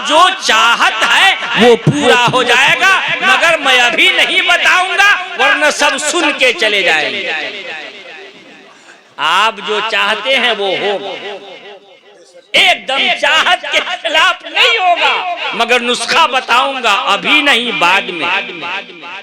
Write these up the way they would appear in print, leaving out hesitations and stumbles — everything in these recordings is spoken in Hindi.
जो चाहत है वो पूरा हो जाएगा, मगर मैं अभी नहीं बताऊंगा वरना सब सुन के चले जाएंगे। आप जो चाहते हैं वो होगा, एकदम चाहत के खिलाफ नहीं होगा, मगर नुस्खा बताऊंगा, अभी नहीं बाद में,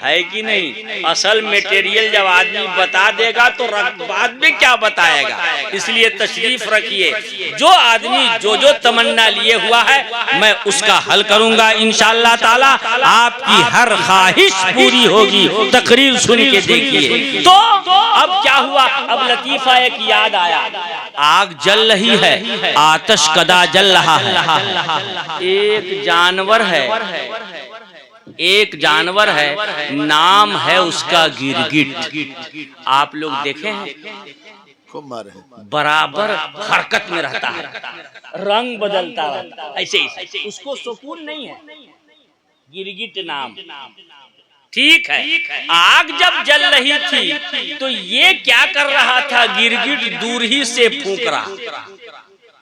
है कि नहीं। असल मटेरियल जब आदमी बता देगा तो बाद में क्या बताएगा, इसलिए तशरीफ रखिए। जो आदमी जो तमन्ना लिए हुआ है मैं उसका हल करूंगा इंशाअल्लाह ताला। आपकी हर ख्वाहिश पूरी होगी। तकरीर सुन के देखिए। तो अब क्या हुआ, अब लतीफा एक याद आया। आग जल रही है, आतश कदा जल रहा है। एक जानवर है, नाम है उसका गिरगिट। आप लोग देखे हैं, बराबर हरकत में रहता है, रंग बदलता रहता है, ऐसे उसको सुकून नहीं है। गिरगिट नाम, ठीक है। आग जब जल रही थी तो ये क्या कर रहा था, गिरगिट दूर ही से फूंक रहा।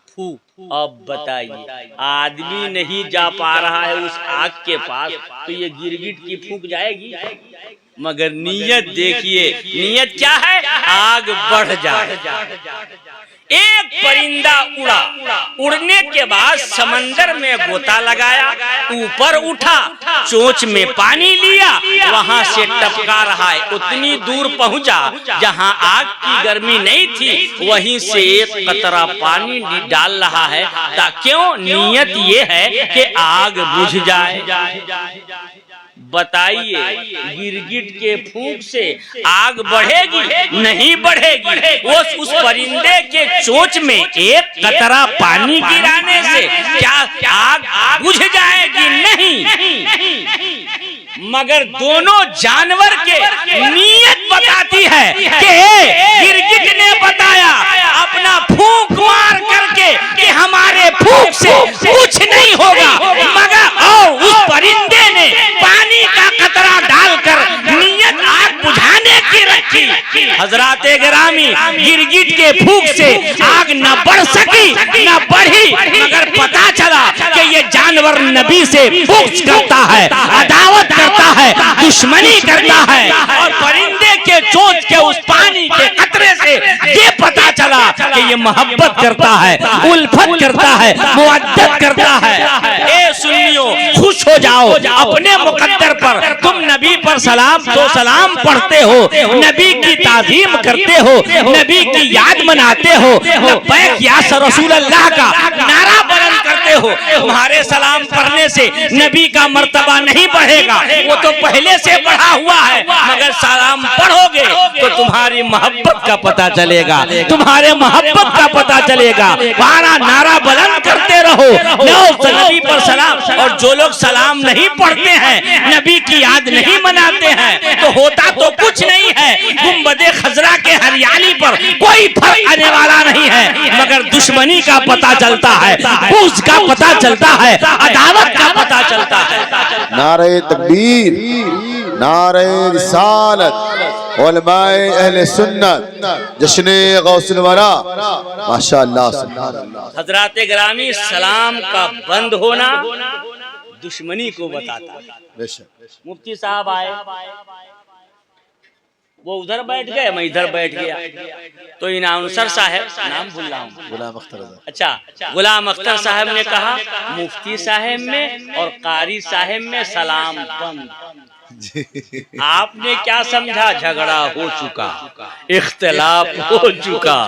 फूक, अब बताइए, आदमी नहीं जा पा रहा है उस आग के पास तो ये गिरगिट की फूंक जाएगी। मगर नीयत देखिए, नीयत क्या है, आग बढ़ जाए। एक परिंदा उड़ा, उड़ने के बाद समंदर में गोता लगाया, ऊपर उठा, चोंच में पानी लिया, वहां से टपका रहा है। उतनी दूर पहुंचा जहां आग की गर्मी नहीं थी, वहीं से एक कतरा पानी डाल रहा है। क्यों, नीयत ये है कि आग बुझ जाए। बताइए, गिरगिट के फूंक से आग बढ़ेगी? नहीं बढ़ेगी। वो उस परिंदे के चोंच में एक कतरा पानी गिराने से क्या आग बुझ जाएगी? नहीं। मगर दोनों जानवर के नीयत बताती है कि गिरगिट ने बताया अपना फूंक मार करके कि हमारे फूंक से कुछ नहीं होगा, मगर उस परिंदे ने पानी का कतरा डालकर नीयत आग बुझाने की रखी। हजराते गिरामी, गिरगिट के फूंक से आग न बढ़ सकी न बढ़ी, मगर पता चला कि ये जानवर नबी से बुग़्ज़ करता है, अदावत करता है, दुश्मनी करता है। और परिंदे के चोंच के उस पानी के कतरे से ये पता चला कि ये मोहब्बत करता है, उल्फत करता है, मुवद्दत करता है। ए सुन्नियों, खुश हो जाओ अपने मुकद्दर पर। तुम नबी पर सलाम तो सलाम पढ़ते हो, नबी की ताज़ीम करते हो, नबी की याद मनाते हो, लब्बैक या रसूल अल्लाह का नारा बुलंद करते हो। तुम्हारे सलाम पढ़ने से नबी का मर्तबा नहीं बढ़ेगा, वो तो पहले से बढ़ा हुआ है, मगर सलाम पढ़ोगे तो तुम्हारी मोहब्बत का पता चलेगा, तुम्हारे मोहब्बत का पता चलेगा। हमारा नारा बुलंद करते रहो, नबी पर सलाम। और जो लोग सलाम नहीं पढ़ते हैं, नबी की याद नहीं मनाते हैं, तो होता तो कुछ नहीं है। गुंबदे खजरा के हरियाली पर कोई फर्क आने वाला नहीं है, मगर दुश्मनी का पता चलता है, बुग़्ज़ का पता चलता है, अदावत का पता चलता है। नारे तकबीर, नारे रिसालत, उलमाए अहले सुन्नत, जश्ने गौसुल वरा, माशाअल्लाह। हज़राते गिरामी, सलाम का बंद होना दुश्मनी को बताता है। मुफ्ती साहब आए, वो उधर बैठ गए, मैं इधर बैठ गया, तो इनाउंसर साहब, नाम भूल रहा हूँ, गुलाम अख्तर, अच्छा गुलाम अख्तर साहब ने कहा मुफ्ती साहब में और कारी साहब में सलाम बंद। आपने क्या समझा, झगड़ा हो चुका, इख्तिलाफ हो चुका,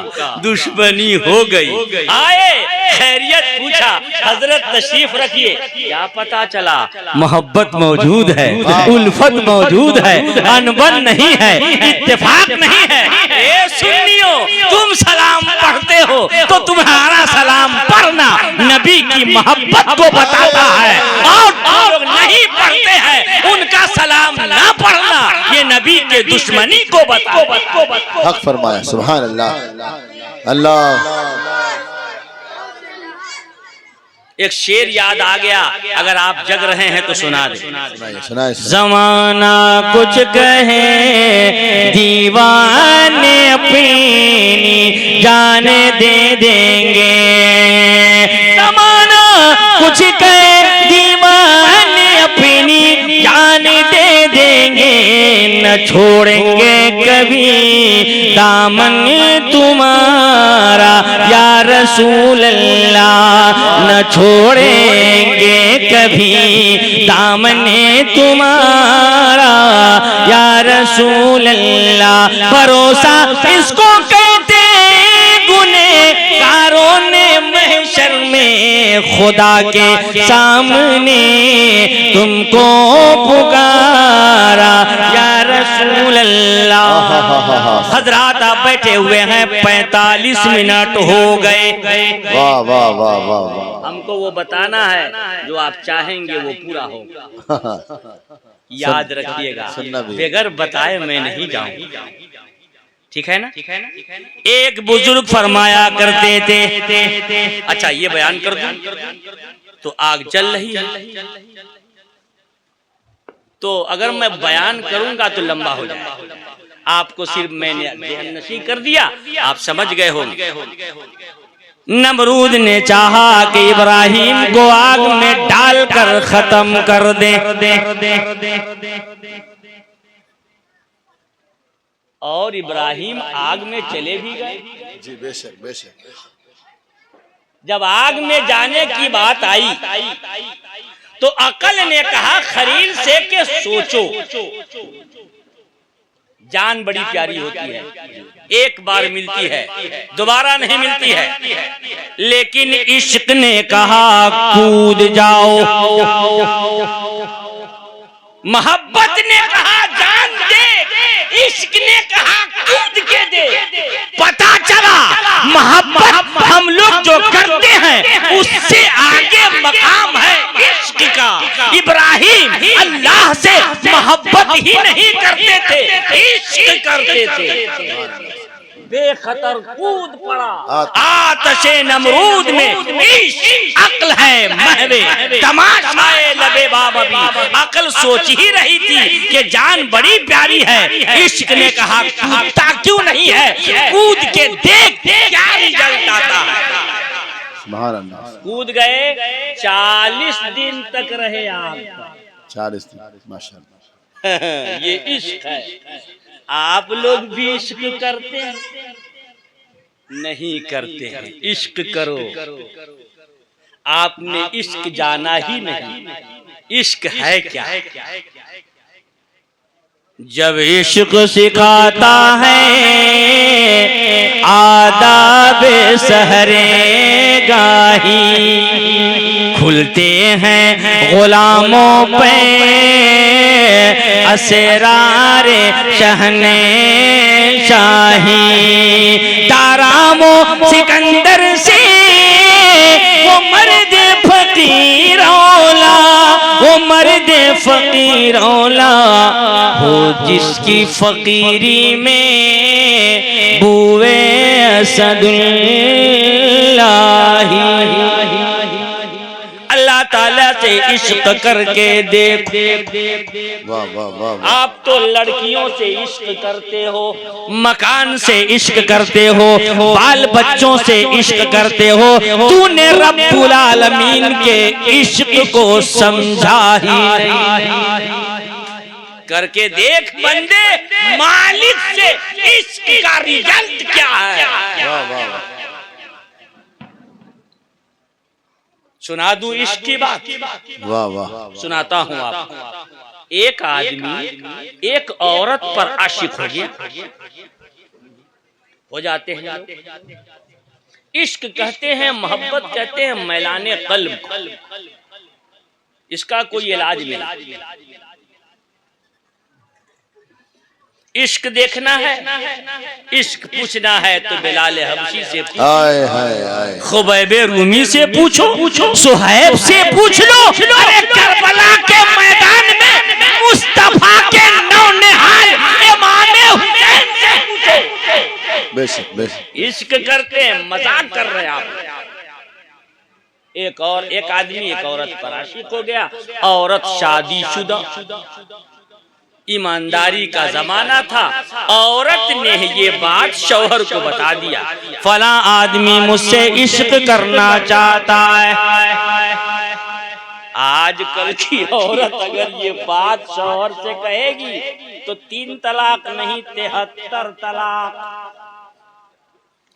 दुश्मनी हो गई। आए, खैरियत पूछा, हजरत तशरीफ रखिए। क्या पता चला, मोहब्बत मौजूद है, उल्फत मौजूद है, अनबन नहीं है, इत्तेफाक नहीं है। ए सुन्नियों, तुम सलाम पढ़ते हो तो तुम्हारा सलाम पढ़ना नबी की मोहब्बत को बताता है, और जो लोग नहीं पढ़ते हैं उनका सलाम ना पढ़ना ये नबी के दुश्मनी को बताता। हक फरमाया, सुभान अल्लाह। अल्लाह, एक शेर याद आ गया, अगर आप जग रहे हैं तो सुना दे। सुनाए। ज़माना कुछ कहे, दीवाने अपनी जान दे देंगे। ज़माना कुछ कहे, न छोड़ेंगे कभी दामन तुम्हारा या रसूल अल्लाह, न छोड़ेंगे कभी दामन तुम्हारा या रसूल अल्लाह। भरोसा इसको कहते गुनहगारों ने महशर में खुदा के सामने तुमको पुकारा या रसूल अल्लाह। हजरात आप बैठे हुए हैं, 45 मिनट हो गए। वाह वाह वाह वाह वाह। हमको वो बताना है जो आप चाहेंगे वो पूरा होगा। याद रखिएगा, बगैर बताए मैं नहीं जाऊंगा, ठीक है ना? एक बुजुर्ग फरमाया करते थे, अच्छा ये बयान कर दूं तो आग जल रही है, तो अगर मैं बयान करूंगा तो लंबा हो जाएगा। आपको सिर्फ मैंने ध्यान नशी कर दिया, आप समझ गए होंगे। नमरूद ने चाहा कि इब्राहिम को आग में डालकर खत्म कर दे, और इब्राहिम आग में चले भी गए। जी बेशक बेशक। जब आग में जाने की बात आई तो अकल ने कहा खलील से के सोचो, जान बड़ी प्यारी होती है, एक बार मिलती है दोबारा नहीं मिलती है, लेकिन इश्क ने कहा कूद जाओ, मोहब्बत ने कहा जान दे, इश्क ने कहा कूद के दे। पता चला मोहब्बत हम लोग जो करते हैं उससे आगे मकाम है इश्क का। इब्राहिम अल्लाह से मोहब्बत ही नहीं करते थे, इश्क करते थे। बेखतर कूद पड़ा आतशे नमरूद में, इश्क अक्ल है महवे तमाशाए लबे बाब। अभी अक्ल सोच ही रही थी कि जान बड़ी प्यारी है, इश्क ने कहा कूदता क्यों नहीं है, कूद के देख क्या रिजल्ट आता है। सुभान अल्लाह। कूद गए, 40 दिन तक रहे आप, 40 दिन, माशाअल्लाह। ये इश्क है। आप लोग भी इश्क करते हैं? नहीं करते हैं। इश्क करो। आपने इश्क जाना ही नहीं, इश्क है क्या? जब इश्क सिखाता है आदाब सहरे गाही, खुलते हैं गुलामों पे असरारे शहने शाही। तारामो सिकंदर से वो मर्द फकीर औला, वो मर्द फकीर औला हो जिसकी फकीरी में बुए असदुल्लाही। अल्लाह ताला से इश्क करके देखो। वाह वाह वाह। आप तो लड़कियों से इश्क करते हो, मकान से इश्क करते हो, बाल बच्चों से इश्क करते हो, तूने रब्बुल आलमीन के इश्क को समझा ही नहीं। करके देख बंदे, मालिक से इश्क का रिजल्ट क्या है। वाह वाह। सुना दूं इश्क की बात? वाह वाह। सुनाता हूं आपको। एक आदमी एक औरत पर आशिक हो गया, हो जाते हैं। इश्क कहते हैं, मोहब्बत कहते हैं मैलाने कल्ब। इसका कोई इलाज नहीं। इश्क देखना है, इश्क पूछना है तो बिलाल हबशी से पूछो, खुबैब रूमी से पूछो, सुहैब से पूछ लो, अरे करबला के मैदान में मुस्तफा के नौनिहाल इमाम हुसैन से पूछो। बेशक बेशक। इश्क करते हैं, मजाक कर रहे हैं आप। एक आदमी एक औरत पर आशिक हो गया, औरत शादीशुदा, ईमानदारी का जमाना था। औरत ने ये बात शौहर को बता दिया, फला आदमी मुझसे इश्क करना चाहता है। आजकल की औरत अगर ये बात शौहर से कहेगी तो 3 तलाक नहीं 73 तलाक।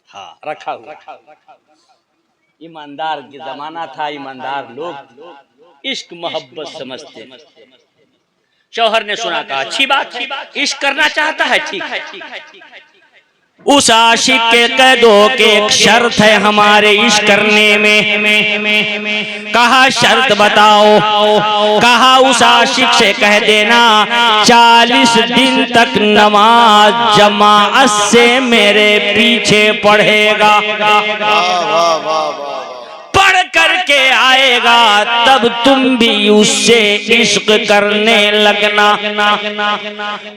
हाँ, रखा हुआ। ईमानदार के जमाना था, ईमानदार लोग इश्क मोहब्बत समझते। शौहर ने सुना, कहा अच्छी बात है, इश्क करना चाहता है, ठीक है। उस आशिक के कह दो कि एक शर्त है हमारे इश्क करने में। कहा शर्त बताओ। कहा उस आशिक से कह देना 40 दिन तक नमाज जमाअत से मेरे पीछे पढ़ेगा। पढ़ करके आएगा तब तुम भी उससे इश्क करने लगना।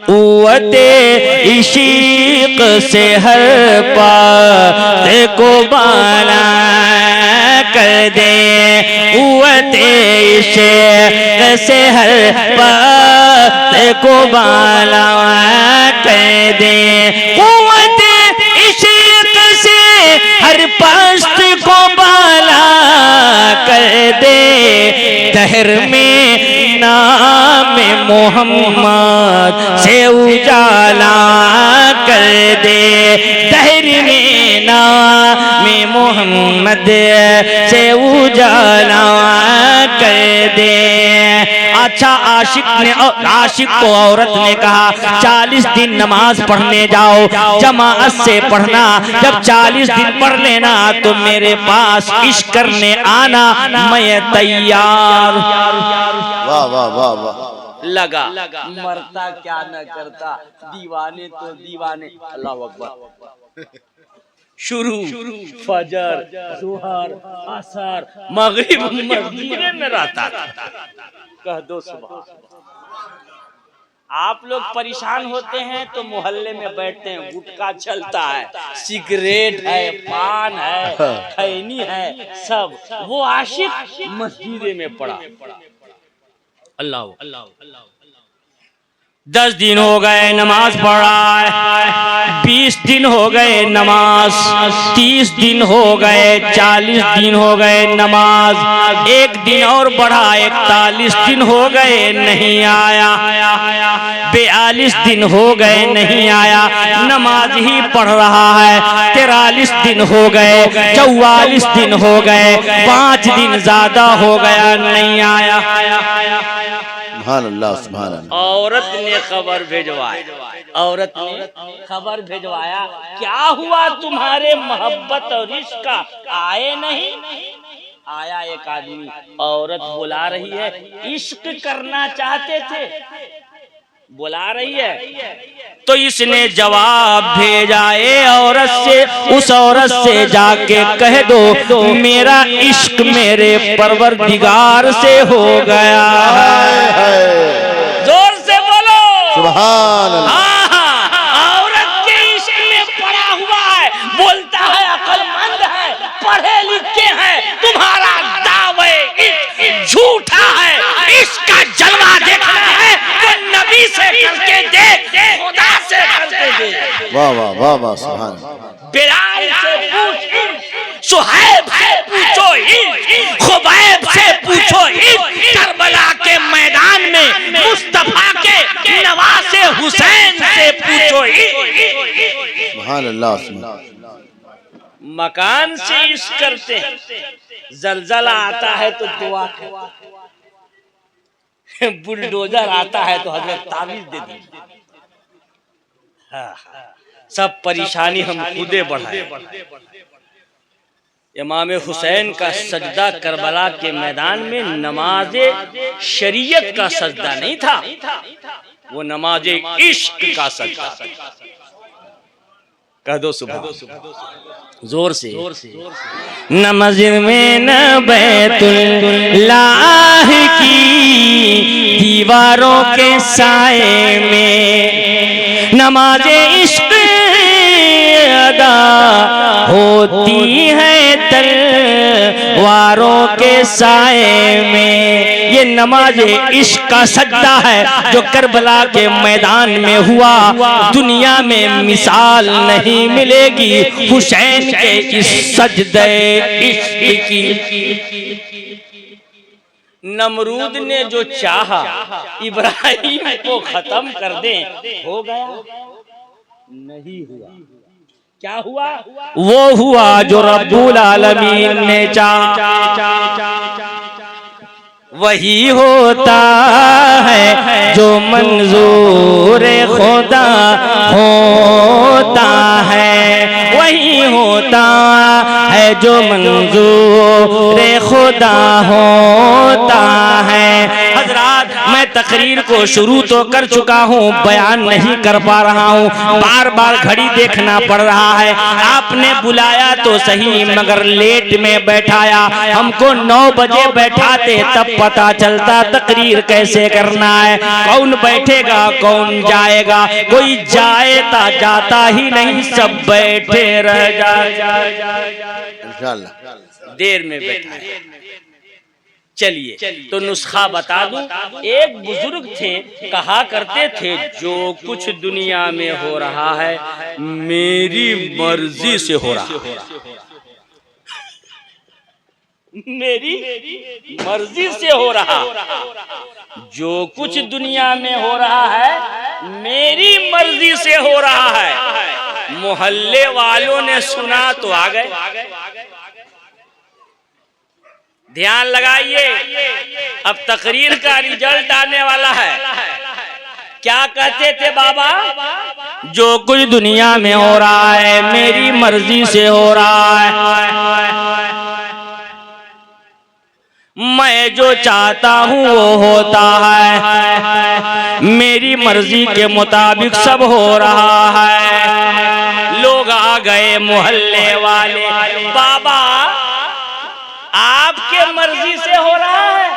उवते इश्क से हर पाते को बाला कर दे। उवते इश्क से हर पाते को बाला कर दे। उवते इश्क से हर पास्त को बाला कर दे। दहर में नाम मोहम्मद से उजाला कर दे। दहर में नाम मोहम्मद से उजाला कर दे। अच्छा, आशिक को औरत ने कहा 40 दिन नमाज पढ़ने जाओ, जमाअत से पढ़ना। जब 40 दिन पढ़ लेना तो मेरे पास इश्क करने आना, मैं तैयार। वाह वाह वाह वाह। लगा मरता क्या न करता, दीवाने तो दीवाने। अल्लाह अकबर। शुरू फजर, जोहर, असर, मगरिब मस्जिद में रहता था। कह दो सुबह। आप लोग परेशान होते हैं तो मोहल्ले में बैठते हैं, गुटखा चलता है, सिगरेट है, पान है, खैनी है, सब। वो आशिक मस्जिद में पड़ा। अल्लाह 10 दिन हो गए नमाज पढ़ा है, 20 दिन हो गए नमाज, 30 दिन हो गए, 40 दिन हो गए नमाज, 1 दिन और बढ़ा 41 दिन हो गए नहीं आया, 42 दिन हो गए नहीं आया, नमाज ही पढ़ रहा है। 43 दिन हो गए, 44 दिन हो गए, 5 दिन ज्यादा हो गया नहीं आया। सुभान अल्लाह सुभान अल्लाह। औरत ने खबर भिजवाया, औरत ने खबर भिजवाया, क्या हुआ तुम्हारे मोहब्बत और इश्क का, आए नहीं? आया एक आदमी, औरत बुला रही है, इश्क करना चाहते थे, बुला रही है। तो इसने जवाब भेजा, ए औरत से, उस औरत से जाके कह दो मेरा इश्क मेरे परवरदिगार से हो गया। जोर से बोलो सुभान अल्लाह। हाँ, औरत के इश्क में पड़ा हुआ है, बोलता है अक्लमंद है, पढ़े लिखे हैं, तुम्हारा दावे इश्क झूठा है, इश्क का जलवा देखना है तो नबी से करके देख, खुदा से करके देख। वाह वाह वाह वाह सुभान। बिलाल से पूछ, सुहैब से पूछो, खुबैब से पूछो, करबला के मैदान में मुस्तफा के नवासे हुसैन से पूछो। सुभान अल्लाह सुभान। मकान से इश्क करते हैं, जलजला आता है तो दुआ करते, बुलडोजर आता है तो हजरत तावीज दे दी। सब परेशानी हम खुदे बढ़ाए। इमाम हुसैन का सजदा करबला के मैदान में नमाजे शरीयत का सजदा नहीं था, वो नमाजे इश्क का सजदा। कह दो सुबह जोर से। नमाज में न बैतुल्लाह की दीवारों के साए में नमाजे इश्क अदा होती है तलवारों के साए में। ये नमाज इश्क का सजदा है जो करबला के मैदान में हुआ। दुनिया में मिसाल नहीं मिलेगी हुसैन के इस सजदे इश्क की। नमरूद ने जो चाहा इब्राहिम को खत्म कर दे, हो गया? नहीं हुआ। क्या हुआ? वो हुआ जो रब्बुल आलमीन ने चाहा। वही होता है जो मंजूर खुदा होता है, वही होता है जो मंजूर खुदा होता है। हजरात, मैं तकरीर को शुरू तो कर चुका हूँ, बयान नहीं कर पा रहा हूँ, बार बार घड़ी देखना पड़ रहा है। आपने बुलाया तो सही मगर लेट में बैठाया। हमको 9 बजे बैठाते तब पता चलता तकरीर कैसे करना है, कौन बैठेगा कौन जाएगा। कोई जाएता जाता ही नहीं, सब बैठे रह इंशाअल्लाह। देर में बैठा। चलिए तो नुस्खा बता दूं। एक बुजुर्ग थे, कहा करते थे जो कुछ दुनिया में हो रहा है मेरी मर्जी से हो रहा है। मेरी मर्जी से हो रहा। जो कुछ दुनिया में हो रहा है मेरी मर्जी से हो रहा है। मोहल्ले वालों ने सुना तो आ गए। ध्यान लगाइए, अब तकरीर का रिजल्ट आने वाला है। क्या कहते थे बाबा? जो कुछ दुनिया में हो रहा है मेरी मर्जी से हो रहा है। मैं जो चाहता हूँ वो होता है, मेरी मर्जी के मुताबिक सब हो रहा है। लोग आ गए मोहल्ले वाले, बाबा आपके मर्जी से हो रहा है,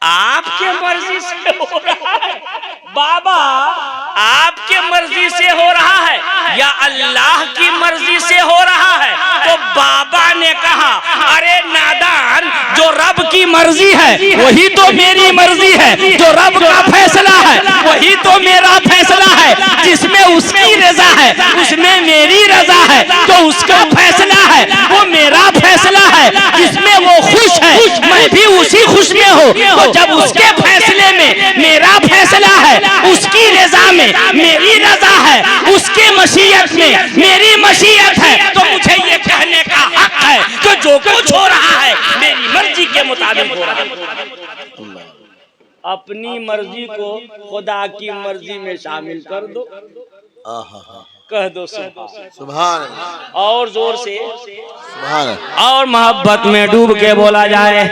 आपके मर्जी से हो रहा है। बाबा आपके मर्जी से हो रहा है या अल्लाह की मर्जी से हो रहा है? तो बाबा ने कहा, अरे नादान, जो रब की मर्जी है वही तो मेरी मर्जी है, जो रब का फैसला है वही तो मेरा फैसला है। जिसमें उसकी रजा है उसमें मेरी रजा है, तो उसका फैसला है वो मेरा फैसला है। जिसमें वो खुश है मैं भी उसी खुश में हूँ। तो जब उसके फैसले में मेरा फैसला है, उसकी रजा में मेरी रजा है, उसके मशीयत में मेरी मशीयत है, तो मुझे ये कहने का हक है कि जो कुछ हो रहा है मेरी मर्जी के मुताबिक हो रहा है। अपनी मर्जी को खुदा की मर्जी में शामिल कर दो। कह दो सुभान अल्लाह, और जोर से सुभान अल्लाह, और मोहब्बत में डूब के बोला जाए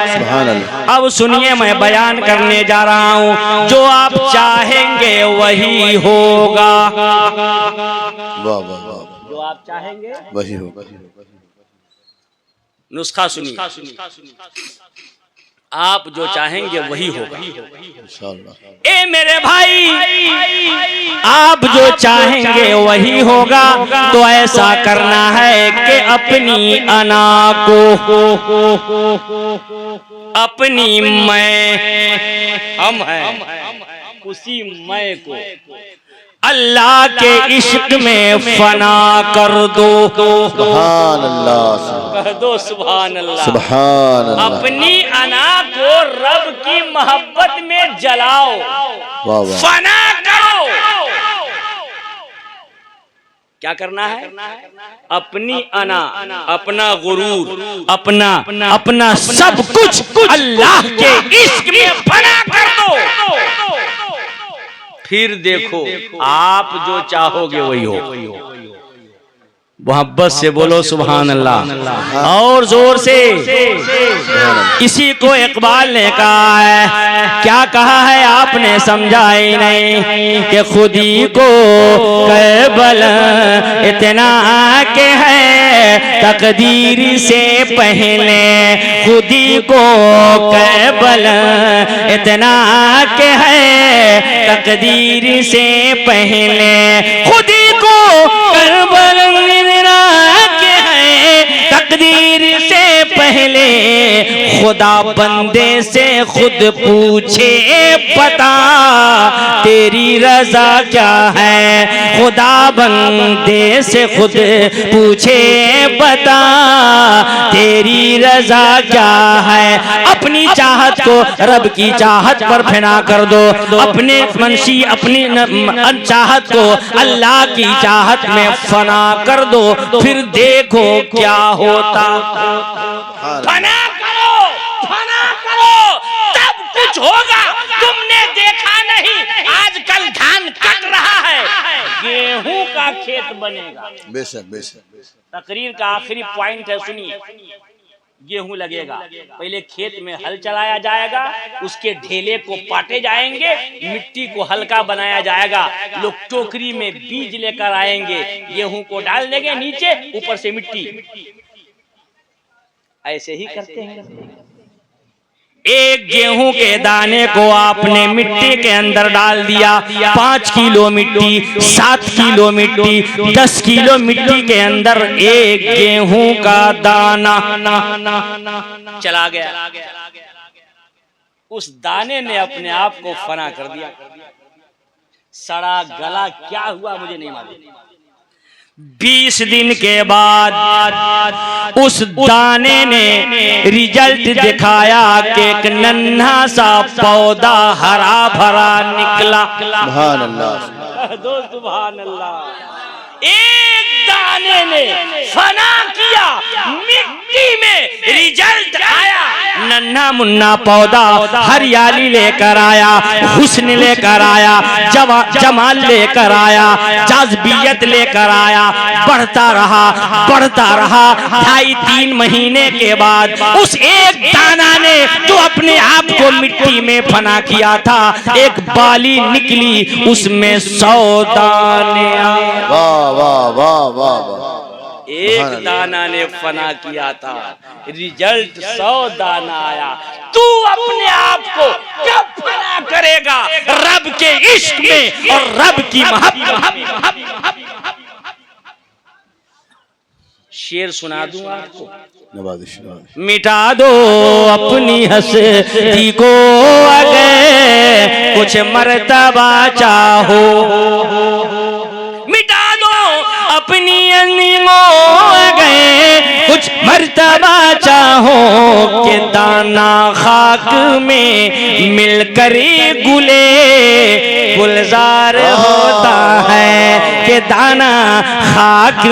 सुभान अल्लाह। अब सुनिए, मैं बयान करने जा रहा हूँ, जो आप चाहेंगे वही होगा। वाह वाह वाह, जो आप चाहेंगे वही होगा। नुस्खा सुनिए, आप जो चाहेंगे वही होगा इंशाअल्लाह। ए मेरे भाई, आप जो चाहेंगे वही होगा। तो ऐसा करना है कि अपनी अना को, अपनी मैं, हम हैं उसी मैं को अल्लाह के इश्क में फना कर दो। सुभान अल्लाह, कह दो सुभान अल्लाह, सुभान अल्लाह। अपनी अना को रब की मोहब्बत में जलाओ, फना करो। क्या करना है? अपनी अना, अपना गुरूर, अपना सब कुछ अल्लाह के इश्क में फना कर दो। फिर देखो आप जो चाहोगे वही हो। मोहब्बत से बोलो सुभान अल्लाह, और जोर से। इसी को इकबाल ने कहा है, क्या कहा है आपने समझा ही नहीं, कि खुदी को करबल इतना के है तकदीर से पहले, खुदी को करबल इतना के है तकदीर से पहले, खुदी को करबल तकदीर से पहले, खुदा बंदे से खुद पूछे बता तेरी रजा क्या है, खुदा बंदे से खुद पूछे बता तेरी रजा क्या है। अपनी चाहत को रब की चाहत पर फना कर दो, अपने मनशी अपनी चाहत को अल्लाह की चाहत में फना कर दो, फिर देखो क्या होता। फना करो तब कुछ होगा। तुमने देखा नहीं आजकल धान कट रहा है, गेहूं का खेत बनेगा। बेशक बेशक। तकरीर का आखिरी पॉइंट है, सुनिए। गेहूं लगेगा, पहले खेत में हल चलाया जाएगा, उसके ढेले को पाटे जाएंगे, मिट्टी को हल्का बनाया जाएगा, लोग टोकरी में बीज लेकर आएंगे, गेहूं को डाल देंगे नीचे, ऊपर से मिट्टी। ऐसे ही करते हैं। एक गेहूं के दाने को आपने मिट्टी के अंदर डाल दिया, 5 किलो मिट्टी, 7 किलो मिट्टी, 10 किलो मिट्टी के अंदर एक गेहूं का दाना चला गया। उस दाने ने अपने आप को फना कर दिया, सड़ा गला क्या हुआ मुझे नहीं मालूम। 20 दिन के बाद उस दाने ने रिजल्ट दिखाया कि एक नन्हा सा पौधा हरा भरा निकला। सुभान अल्लाह। दोस्त सुभान अल्लाह। एक दाने ने फना किया, मिट्टी में रिजल्ट आया, नन्हा मुन्ना पौधा हरियाली लेकर आया, हुस्न लेकर आया, जमाल लेकर आया, जाज़बियत लेकर आया, बढ़ता रहा 2.5-3 महीने के बाद उस एक दाना ने जो अपने आप को मिट्टी में फना किया था, एक बाली निकली, उसमें 100 दाने आए। वाह वाह वाह वाह वाह। एक दाना ने फना किया था, रिजल्ट 100 दाना आया। तू अपने आप को कब फना करेगा? रब के इश्क में और रब की मोहब्बत। शेर सुना दूं आपको, मिटा दो अपनी हस्ती को अगर कुछ मर्तबा चाहो, मिटा दो अपनी गए कुछ मर्तबा चाहो, के दाना खाक में मिलकर गुले गुलजार होता है, के दाना खाक